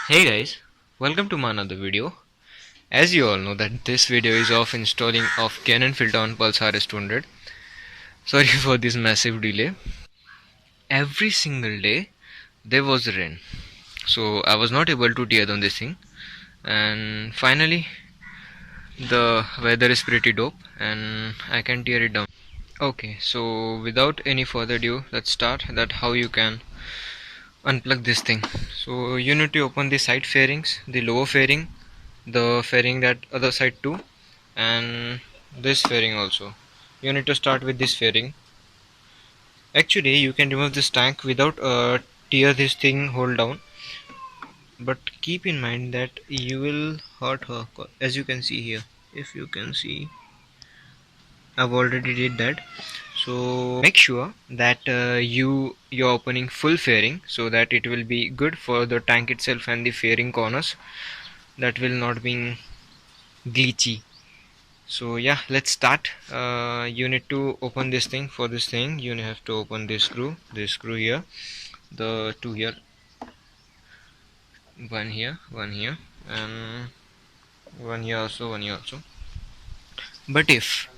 Hey guys, welcome to my another video. As you all know that this video is of installing of Canon Filton Pulsar S200. Sorry for this massive delay. Every single day there was rain, so I was not able to tear down this thing, and finally the weather is pretty dope and I can tear it down. Okay, so without any further ado, let's start that how you can unplug this thing. So you need to open the side fairings, the lower fairing, the fairing that other side too, and this fairing also. You need to start with this fairing. Actually you can remove this tank without tear this thing hold down, but keep in mind that you will hurt her. As you can see here, if you can see, I've already did that. So make sure that you're opening full fairing so that it will be good for the tank itself and the fairing corners, that will not be glitchy. So yeah, let's start. You need to open this thing. For this thing you have to open this screw here, the two here, one here, and one here also. But if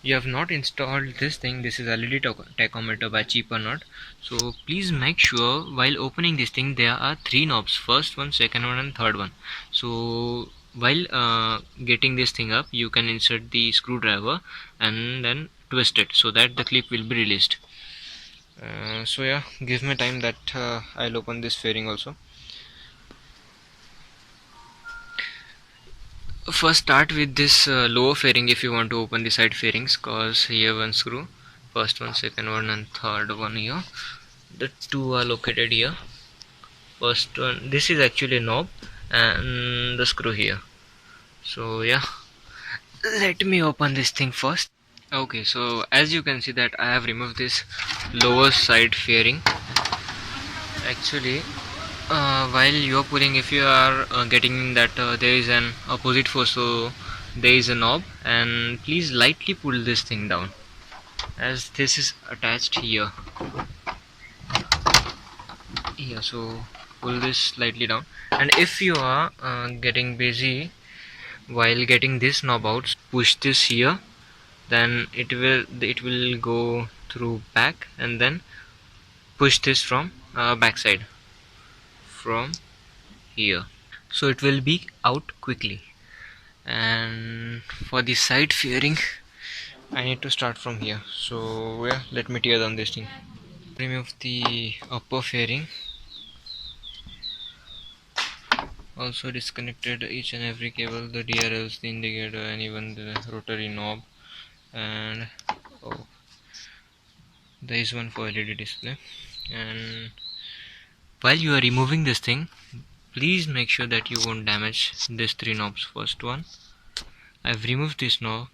you have not installed this thing, this is LED tachometer by Cheap or Not, so please make sure while opening this thing there are three knobs, first one, second one and third one. So while getting this thing up, you can insert the screwdriver and then twist it so that the clip will be released. So yeah, give me time that I'll open this fairing also. First start with this lower fairing if you want to open the side fairings, cause here one screw, first one, second one and third one here, the two are located here. First one, this is actually a knob and the screw here. So yeah, let me open this thing first. Okay, so as you can see that I have removed this lower side fairing. Actually while you are pulling, if you are getting that there is an opposite force, so there is a knob, and please lightly pull this thing down as this is attached here. So pull this slightly down, and if you are getting busy while getting this knob out, push this here, then it will go through back, and then push this from back side from here, so it will be out quickly. And for the side fairing I need to start from here. So yeah, let me tear down this thing. Remove the upper fairing, also disconnected each and every cable, the DRLs, the indicator and even the rotary knob. And oh, there is one for LED display. And while you are removing this thing, please make sure that you won't damage these three knobs. First one, I've removed this knob,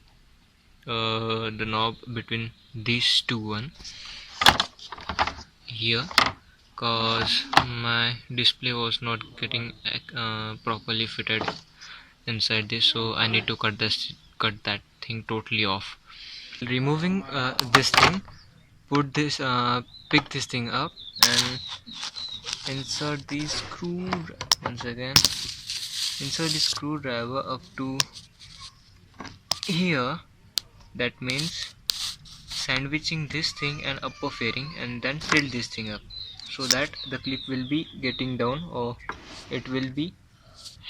the knob between these two one here, cause my display was not getting properly fitted inside this, so I need to cut that thing totally off. Removing this thing, put this pick this thing up and insert the screw once again. Insert the screwdriver up to here. That means sandwiching this thing and upper fairing, and then tilt this thing up so that the clip will be getting down, or it will be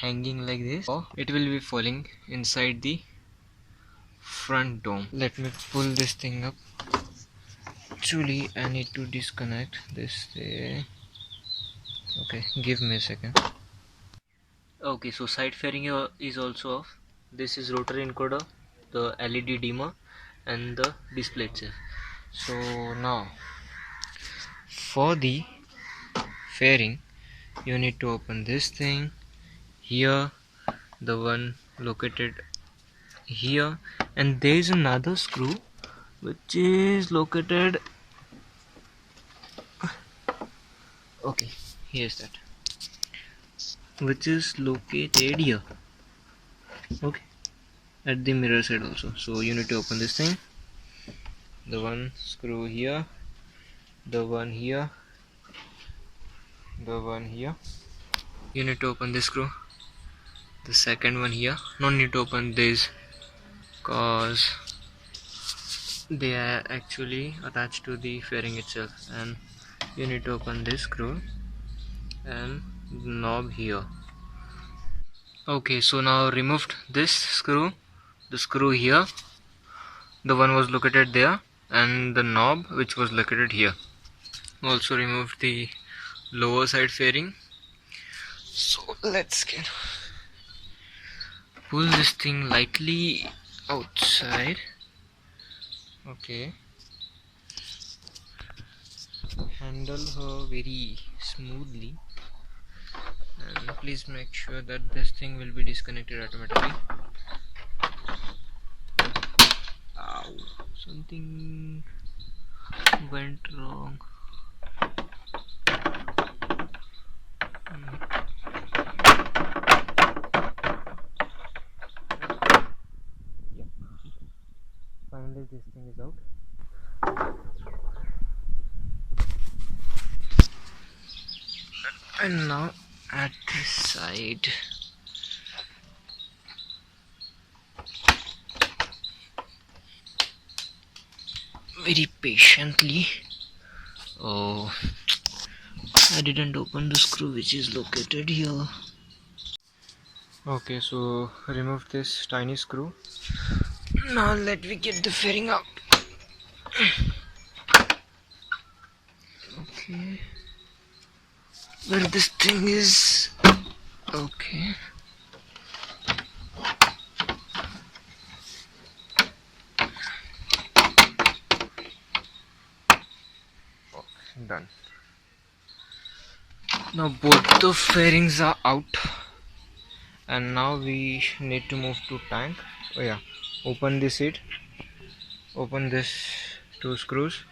hanging like this, or it will be falling inside the front dome. Let me pull this thing up. Actually I need to disconnect this thing. Okay, give me a second. Okay, so side fairing is also off. This is rotary encoder, the LED dimmer and the display itself. So now for the fairing you need to open this thing here, the one located here, and there is another screw which is located, okay, here's that, which is located here, okay, at the mirror side also. So you need to open this thing, the one screw here, the one here, the one here, you need to open this screw, the second one here. No need to open this cause they are actually attached to the fairing itself, and you need to open this screw and knob here. Okay, so now removed this screw, the screw here, the one was located there, and the knob which was located here. Also removed the lower side fairing. So let's get pull this thing lightly outside. Okay, handle her very smoothly, and please make sure that this thing will be disconnected automatically. Ow, something went wrong. Yep. Finally this thing is out. And now at this side, very patiently. Oh, I didn't open the screw which is located here. Okay, so remove this tiny screw. Now let me get the fairing out. Okay, where this thing is. Okay, done. Now both the fairings are out, and now we need to move to tank. Oh yeah, open this seat, open this two screws,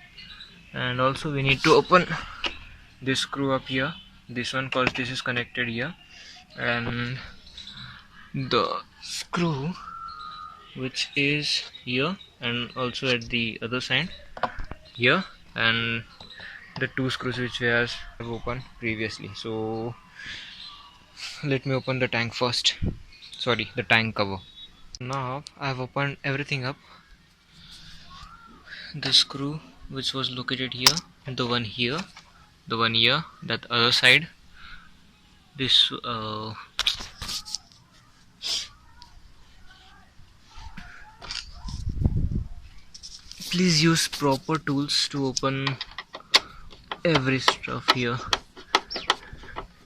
and also we need to open this screw up here, this one, cause this is connected here, and the screw which is here, and also at the other side here, and the two screws which we have opened previously. So let me open the tank first, sorry, the tank cover. Now I've opened everything up. The screw which was located here, the one here, the one here, that other side, this please use proper tools to open every stuff here.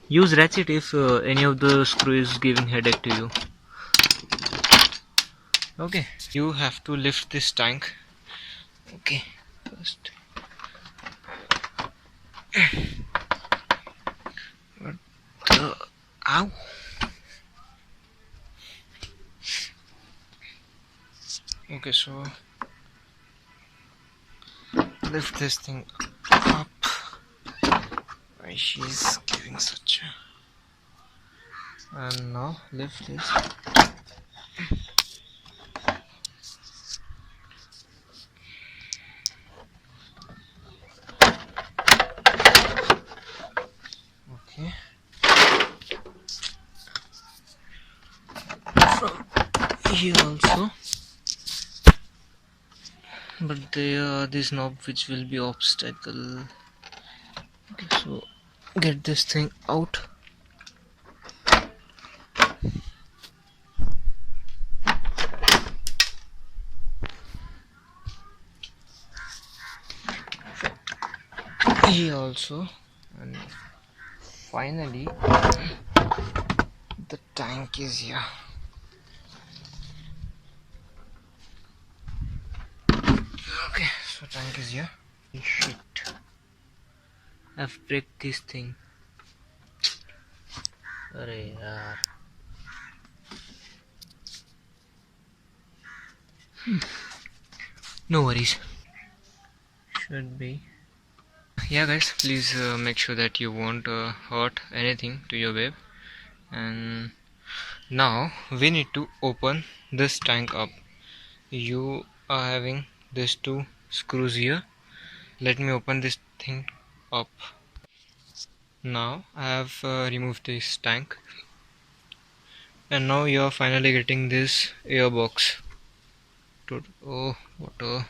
Use ratchet if any of the screw is giving headache to you. Okay, you have to lift this tank. Okay, first. What the? Ow! Okay, so lift this thing up. Why she's giving such a... And now lift this. Okay. From here also. But there are this knob which will be obstacle. Okay, so get this thing out. Here also, and finally the tank is here. Okay, so tank is here. Shit, I've break this thing. Arey yaar. No worries, should be. Yeah guys, please make sure that you won't hurt anything to your babe. And now we need to open this tank up. You are having these two screws here. Let me open this thing up. Now I have removed this tank, and now you are finally getting this air box. Oh, what a...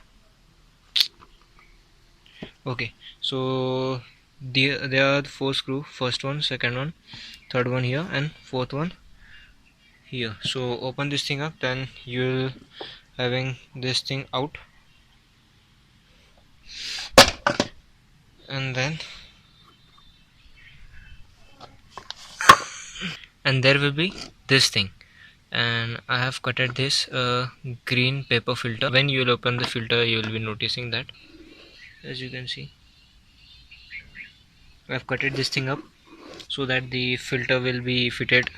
Okay, so there are the four screw. First one, second one, third one here, and fourth one here. So open this thing up, then you'll having this thing out, and then there will be this thing. And I have cutted this green paper filter. When you will open the filter, you will be noticing that, as you can see, I have cutted this thing up so that the filter will be fitted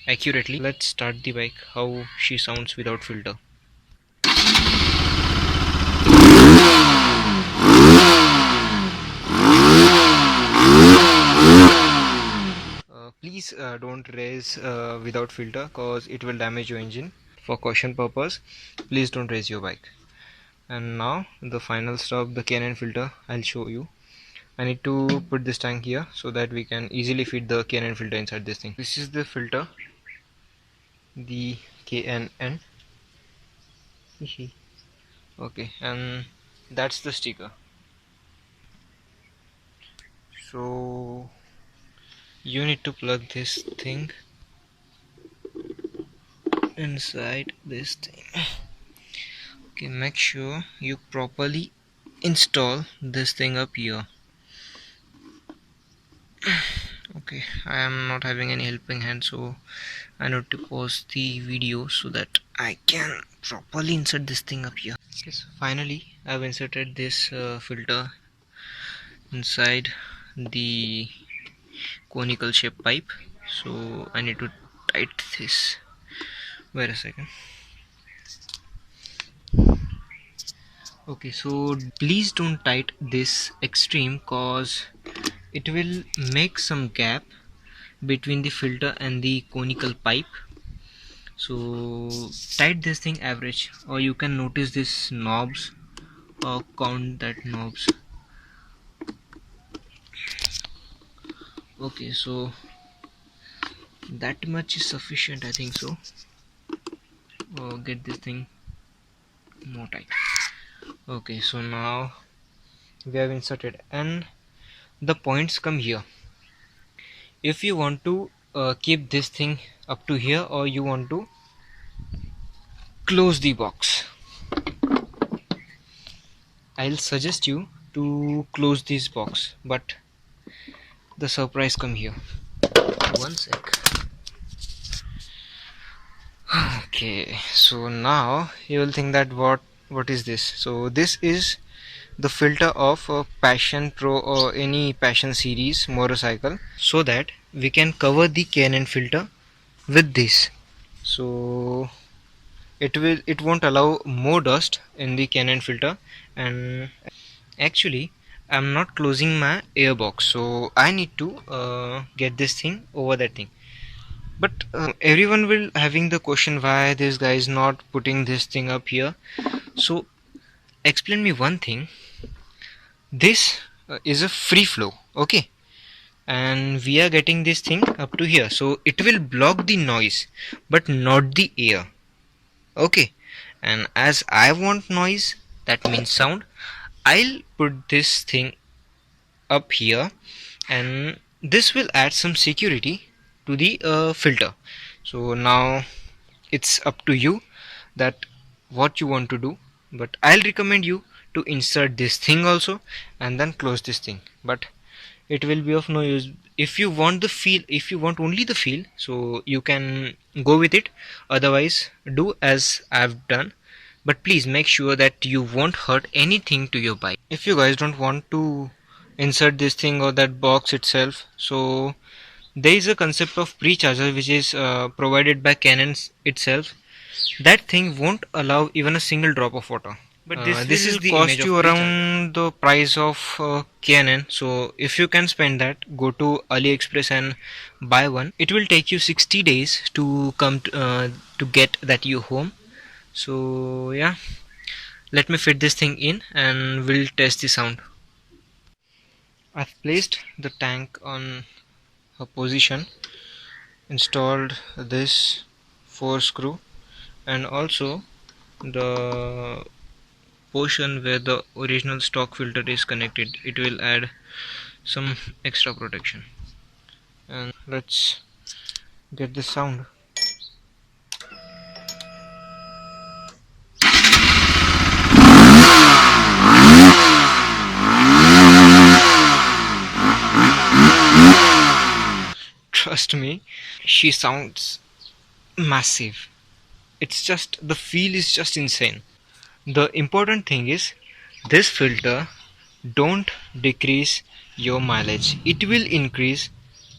accurately. Let's start the bike, how she sounds without filter. Please don't race without filter, cause it will damage your engine. For caution purpose, please don't race your bike. And now the final stop, the K9 filter, I'll show you. I need to put this tank here so that we can easily fit the K9 filter inside this thing. This is the filter, the KNN. Okay, and that's the sticker. So you need to plug this thing inside this thing. Okay, make sure you properly install this thing up here. Okay, I am not having any helping hand, so I need to pause the video so that I can properly insert this thing up here. Okay, so finally I've inserted this filter inside the conical shape pipe. So I need to tight this. Wait a second. Okay, so please don't tight this extreme, cause it will make some gap between the filter and the conical pipe. So tight this thing average, or you can notice this knobs or count that knobs. Okay, so that much is sufficient, I think so. Get this thing more tight. Okay, so now we have inserted, and the points come here. If you want to keep this thing up to here, or you want to close the box, I'll suggest you to close this box, but the surprise come here. One sec. Okay, so now you will think that what is this? So this is the filter of a Passion Pro or any Passion series motorcycle, so that we can cover the K9 filter with this. So it won't allow more dust in the K9 filter. And actually I'm not closing my airbox, so I need to get this thing over that thing. But everyone will having the question why this guy is not putting this thing up here. So explain me one thing. This is a free flow, okay, and we are getting this thing up to here, so it will block the noise but not the air, okay. And as I want noise, that means sound, I'll put this thing up here, and this will add some security to the filter. So now it's up to you that what you want to do, but I'll recommend you to insert this thing also and then close this thing. But it will be of no use if you want the feel, if you want only the feel, so you can go with it, otherwise do as I've done. But please make sure that you won't hurt anything to your bike. If you guys don't want to insert this thing or that box itself, so there is a concept of pre-charger which is provided by Canon itself. That thing won't allow even a single drop of water. But this will cost you around the price of Canon. So if you can spend that, go to AliExpress and buy one. It will take you 60 days to come to get that you home. So yeah, let me fit this thing in and we'll test the sound. I've placed the tank on position, installed this 4 screw, and also the portion where the original stock filter is connected, it will add some extra protection. And let's get this sound. Trust me, she sounds massive. It's just the feel is just insane. The important thing is this filter don't decrease your mileage. It will increase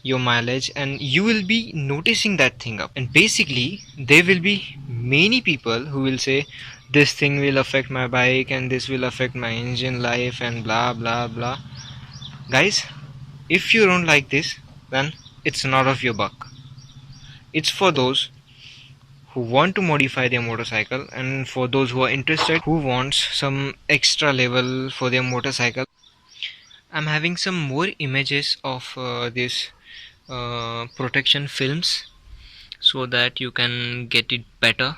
your mileage and you will be noticing that thing up. And basically there will be many people who will say this thing will affect my bike and this will affect my engine life and blah blah blah. Guys, if you don't like this, then it's not of your buck. It's for those who want to modify their motorcycle and for those who are interested who wants some extra level for their motorcycle. I'm having some more images of this protection films so that you can get it better,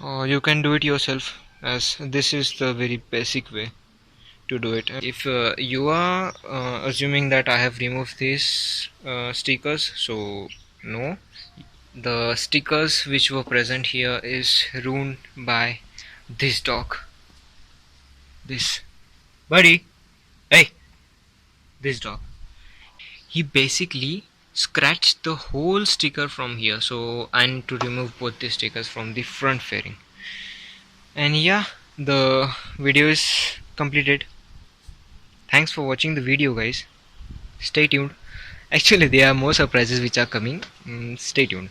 or you can do it yourself, as this is the very basic way to do it. If you are assuming that I have removed these stickers, so no, the stickers which were present here is ruined by this dog, this buddy, hey, this dog. He basically scratched the whole sticker from here, so I need to remove both the stickers from the front fairing. And yeah, the video is completed. Thanks for watching the video, guys. Stay tuned. Actually there are more surprises which are coming. Stay tuned.